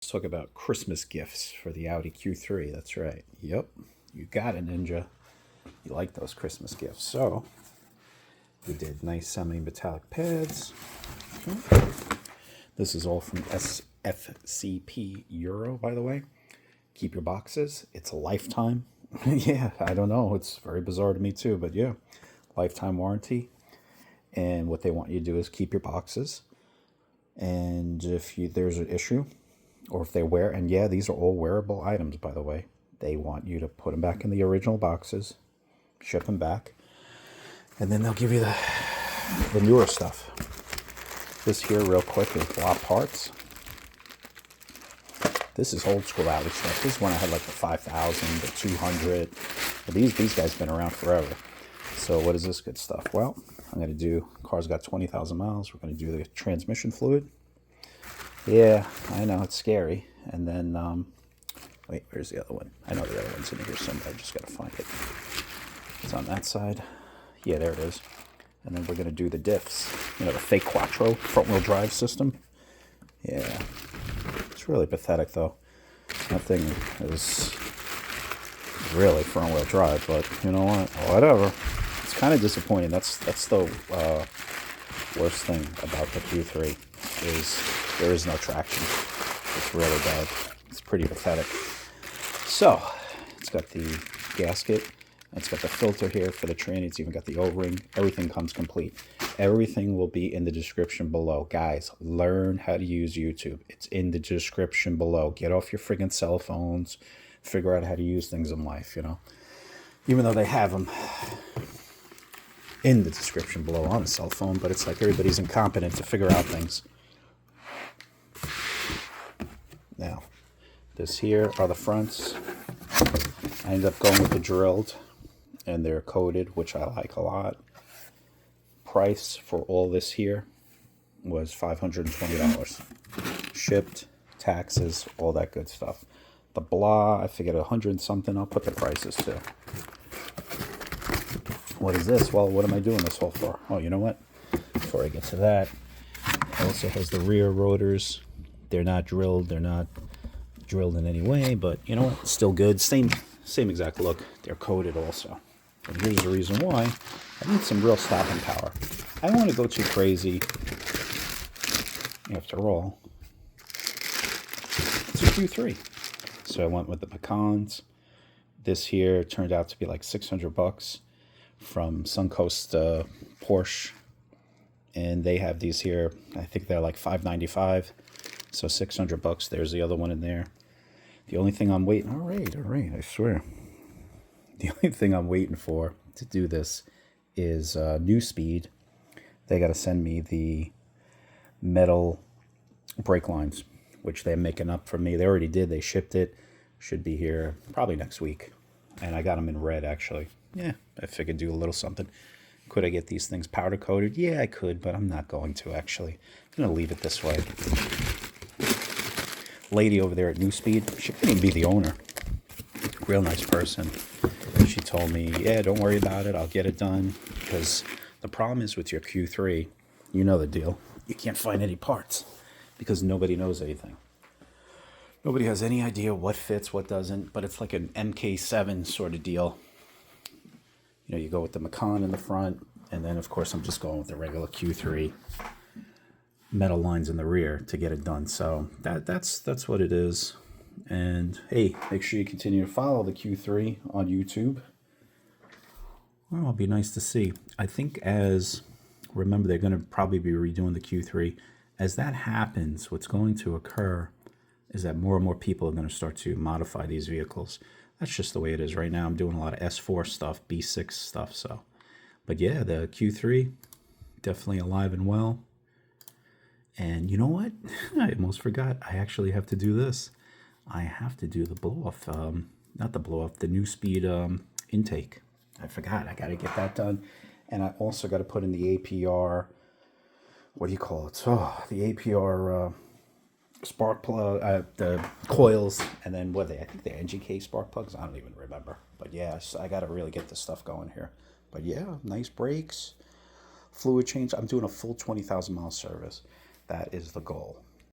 Let's talk about Christmas gifts for the Audi Q3. That's right. Yep, you got it, Ninja. You like those Christmas gifts. So, we did nice semi-metallic pads. This is all from FCP Euro, by the way. Keep your boxes. It's a lifetime. Yeah, I don't know. It's very bizarre to me too, but yeah, lifetime warranty. And what they want you to do is keep your boxes. And if there's an issue, or if they wear, and yeah, these are all wearable items, by the way. They want you to put them back in the original boxes, ship them back, and then they'll give you the newer stuff. This here, real quick, is block parts. This is old school Audi stuff. This is when I had like the 5,000, the 200. But these guys been around forever. So what is this good stuff? Well, I'm going to do, car's got 20,000 miles. We're going to do the transmission fluid. Yeah, I know, it's scary. And then, wait, where's the other one? I know the other one's in here somewhere. I just got to find it. It's on that side. Yeah, there it is. And then we're going to do the diffs. You know, the fake Quattro front-wheel drive system. Yeah. It's really pathetic, though. That thing is really front-wheel drive, but you know what? Whatever. It's kind of disappointing. That's the worst thing about the Q3 is there is no traction. It's really bad. It's pretty pathetic. So, it's got the gasket. It's got the filter here for the tranny. It's even got the O-ring. Everything comes complete. Everything will be in the description below. Guys, learn how to use YouTube. It's in the description below. Get off your friggin' cell phones. Figure out how to use things in life, you know. Even though they have them in the description below on a cell phone, but it's like everybody's incompetent to figure out things. Now, this here are the fronts. I ended up going with the drilled, and they're coated, which I like a lot. Price for all this here was $520. Shipped, taxes, all that good stuff. The blah, I figured 100 something. I'll put the prices too. What is this? Well, what am I doing this all for? Oh, you know what? Before I get to that, it also has the rear rotors. They're not drilled. They're not drilled in any way, but you know what? Still good. Same exact look. They're coated also. And here's the reason why. I need some real stopping power. I don't want to go too crazy. After all, it's a Q3. So I went with the Macans. This here turned out to be like $600 from Suncoast Porsche. And they have these here. I think they're like $595. So $600. There's the other one in there. The only thing I'm waiting... All right, I swear. The only thing I'm waiting for to do this is Neuspeed. They got to send me the metal brake lines, which they're making up for me. They already did. They shipped it. Should be here probably next week. And I got them in red, actually. Yeah, I figured do a little something. Could I get these things powder coated? Yeah, I could, but I'm not going to, actually. I'm going to leave it this way. Lady over there at Neuspeed, she couldn't even be the owner. Real nice person. She told me, yeah, don't worry about it. I'll get it done. Because the problem is with your Q3, you know the deal. You can't find any parts because nobody knows anything. Nobody has any idea what fits, what doesn't. But it's like an MK7 sort of deal. You know, you go with the Macan in the front. And then, of course, I'm just going with the regular Q3 metal lines in the rear to get it done. So that's what it is. And hey, make sure you continue to follow the Q3 on YouTube. Well, it'll be nice to see. I think remember, they're going to probably be redoing the Q3. As that happens, what's going to occur is that more and more people are going to start to modify these vehicles. That's just the way it is right now. I'm doing a lot of S4 stuff, B6 stuff. So, but yeah, the Q3 definitely alive and well. And you know what? I almost forgot. I actually have to do this. I have to do the blow-off, not the blow-off, the Neuspeed intake. I forgot. I got to get that done. And I also got to put in the APR, what do you call it? Oh, the APR spark plug, the coils, and then what are they? I think they're NGK spark plugs. I don't even remember. But yeah, I got to really get this stuff going here. But yeah, nice brakes, fluid change. I'm doing a full 20,000 mile service. That is the goal.